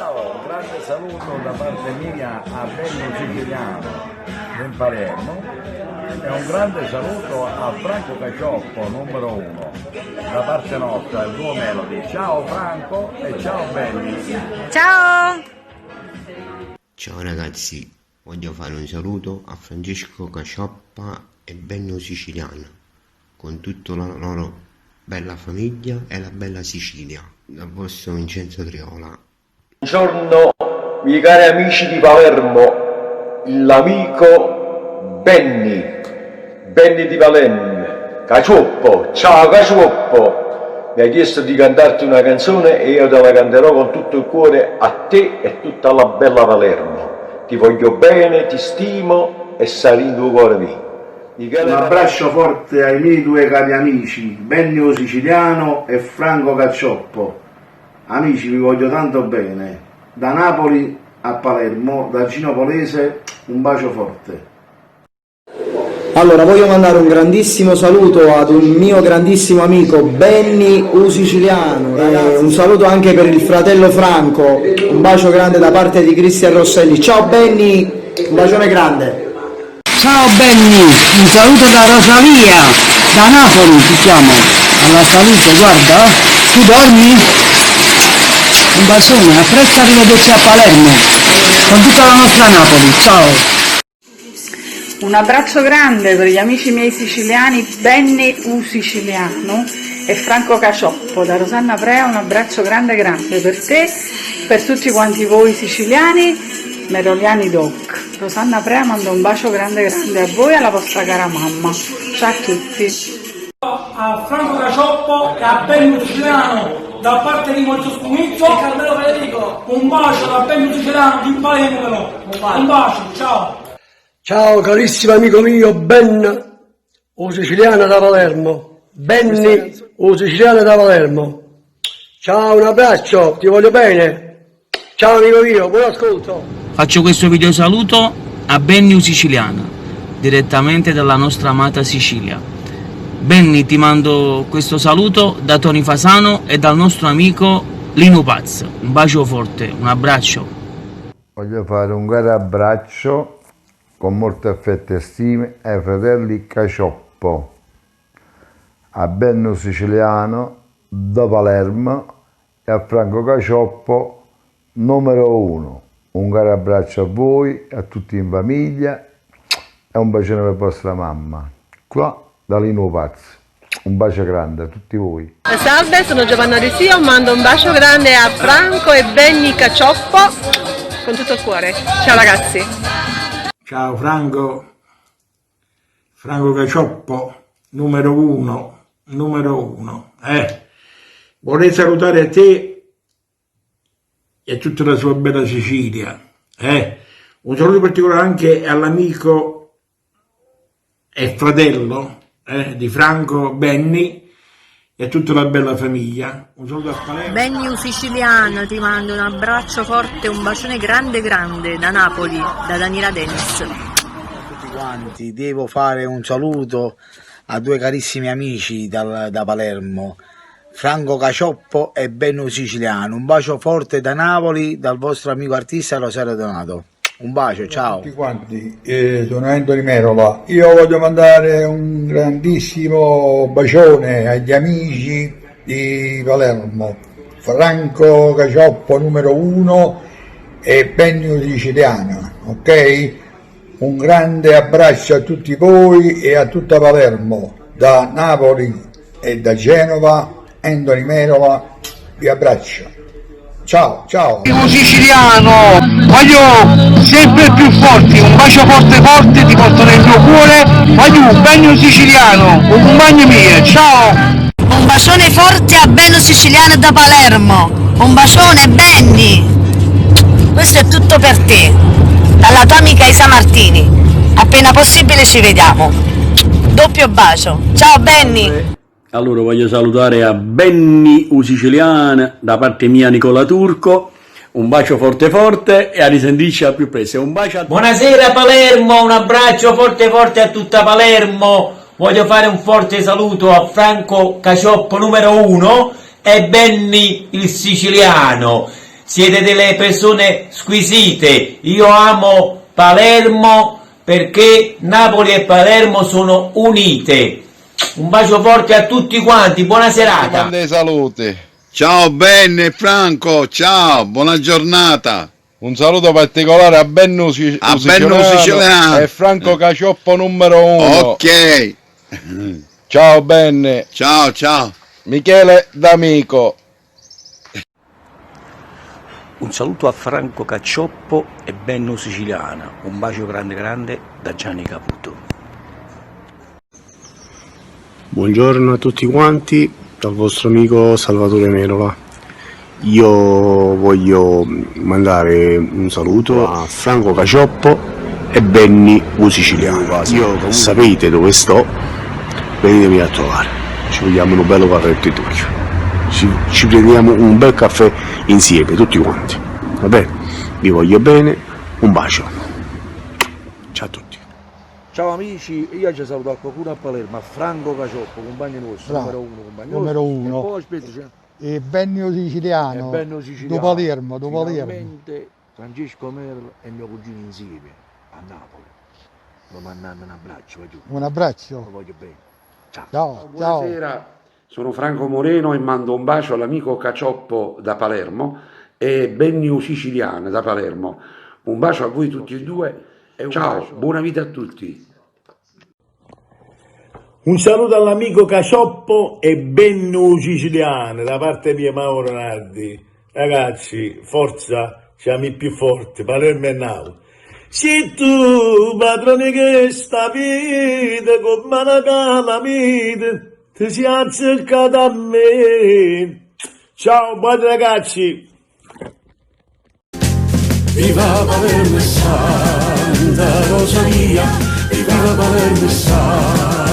Ciao, un grande saluto da parte mia a Benno Siciliano in Palermo e un grande saluto a Franco Cacioppo, numero 1, da parte nostra, il duo Melody. Ciao Franco e ciao Benny. Ciao! Ciao ragazzi, voglio fare un saluto a Francesco Cacioppa e Benno Siciliano, con tutta la loro bella famiglia e la bella Sicilia, dal vostro Vincenzo Triola. Buongiorno miei cari amici di Palermo, l'amico Benny di Palermo, Cacioppo, ciao Cacioppo, mi ha chiesto di cantarti una canzone e io te la canterò con tutto il cuore a te e tutta la bella Palermo. Ti voglio bene, ti stimo e sarai in tuo cuore mio. Un abbraccio forte ai miei due cari amici, Benno Siciliano e Franco Cacioppo. Amici, vi voglio tanto bene. Da Napoli a Palermo, da Gino Polese, un bacio forte. Allora, voglio mandare un grandissimo saluto ad un mio grandissimo amico Benny Siciliano, un saluto anche per il fratello Franco, un bacio grande da parte di Cristian Rosselli. Ciao Benny, un bacione grande. Ciao Benny, un saluto da Rosalia, da Napoli ti chiamo, alla salute, guarda, tu dormi? Un bacione, a presto, arrivederci a Palermo, con tutta la nostra Napoli, ciao! Un abbraccio grande per gli amici miei siciliani Benny Siciliano e Franco Cacioppo, da Rosanna Prea un abbraccio grande per te, per tutti quanti voi siciliani, meroliani doc. Rosanna Prea manda un bacio grande a voi e alla vostra cara mamma. Ciao a tutti. A Franco Cacioppo e a Benno Siciliano da parte di Mozzo Spumizzo e Carmelo Federico, un bacio da Benno Siciliano di Palermo, un bacio, ciao. Ciao carissimo amico mio Ben Siciliano da Palermo, Benny Siciliano da Palermo. Ciao, un abbraccio, ti voglio bene. Ciao amico mio, buon ascolto. Faccio questo video saluto a Benny Siciliano, direttamente dalla nostra amata Sicilia. Benny, ti mando questo saluto da Tony Fasano e dal nostro amico Lino Paz. Un bacio forte, un abbraccio. Voglio fare un caro abbraccio con molto affetto e stime ai fratelli Cacioppo, a Benno Siciliano da Palermo e a Franco Cacioppo numero 1. Un caro abbraccio a voi, a tutti in famiglia e un bacione per vostra mamma. Qua da Lino Paz. Un bacio grande a tutti voi. Salve, sono Giovanna De Sio, mando un bacio grande a Franco e Benny Cacioppo con tutto il cuore. Ciao ragazzi. Ciao Franco Cacioppo, numero 1. Vorrei salutare te e tutta la sua bella Sicilia. Un saluto particolare anche all'amico e fratello di Franco Benny e tutta la bella famiglia. Un saluto a Palermo. Benny Siciliano, ti mando un abbraccio forte, un bacione grande da Napoli, da Daniela Dennis. Tutti quanti, devo fare un saluto a due carissimi amici da Palermo, Franco Cacioppo e Benno Siciliano. Un bacio forte da Napoli, dal vostro amico artista Rosario Donato. Un bacio, ciao. Tutti quanti, sono Endo di Merola. Io voglio mandare un grandissimo bacione agli amici di Palermo, Franco Cacioppo numero 1 e Benno Siciliano, ok? Un grande abbraccio a tutti voi e a tutta Palermo, da Napoli e da Genova, Endo di Merola, vi abbraccio. Ciao, ciao. Siciliano, voglio sempre più forti, un bacio forte, ti porto nel mio cuore, voglio Benno Siciliano, un compagno mio, ciao. Un bacione forte a Benno Siciliano da Palermo, un bacione Benny, questo è tutto per te, dalla tua amica Isa Martini, appena possibile ci vediamo, doppio bacio, ciao Benny. Allora voglio salutare a Benny Siciliano da parte mia Nicola Turco, un bacio forte e a risentirci al più presto. Un bacio a... Buonasera Palermo, un abbraccio forte a tutta Palermo. Voglio fare un forte saluto a Franco Cacioppo numero 1 e Benny il Siciliano. siete delle persone squisite. Io amo Palermo perché Napoli e Palermo sono unite. Un bacio forte a tutti quanti, buona serata. Quante salute. Ciao Benny e Franco, ciao, buona giornata. Un saluto particolare a Benno Siciliano e Franco Cacioppo numero 1. Ok. Ciao Benny. Ciao, ciao. Michele D'Amico. Un saluto a Franco Cacioppo e Benno Siciliana. Un bacio grande grande da Gianni Caputo. Buongiorno a tutti quanti, dal vostro amico Salvatore Merola. Io voglio mandare un saluto a Franco Cacioppo e Benny Siciliano. Io sapete dove sto, venitemi a trovare. Ci vogliamo un bello parretto di Tokyo. Ci prendiamo un bel caffè insieme, tutti quanti. Va bene? Vi voglio bene, un bacio. Ciao a tutti. Ciao amici, io ci saluto a qualcuno a Palermo, a Franco Cacioppo, compagno nostro, Bravo. numero 1, Numero 1. E poi aspetta, c'è E Benno Siciliano, do Palermo. Finalmente Francesco Merlo e mio cugino insieme a Napoli. Mi mandano un abbraccio, vai giù. Un abbraccio. Lo voglio bene. Ciao. Ciao. Buonasera, sono Franco Moreno e mando un bacio all'amico Cacioppo da Palermo e Benny Siciliano da Palermo. Un bacio a voi tutti e due. Ciao, buona vita a tutti. Un saluto all'amico Cacioppo e Benno Siciliano da parte mia Mauro Nardi. Ragazzi, forza, siamo i più forti, Palermo e Napoli. Se tu, padrone che sta vita, come una calamita, ti si azzeccato a me. Ciao, buoni ragazzi. Viva Palermo e Santa Rosalia, viva Palermo e Santa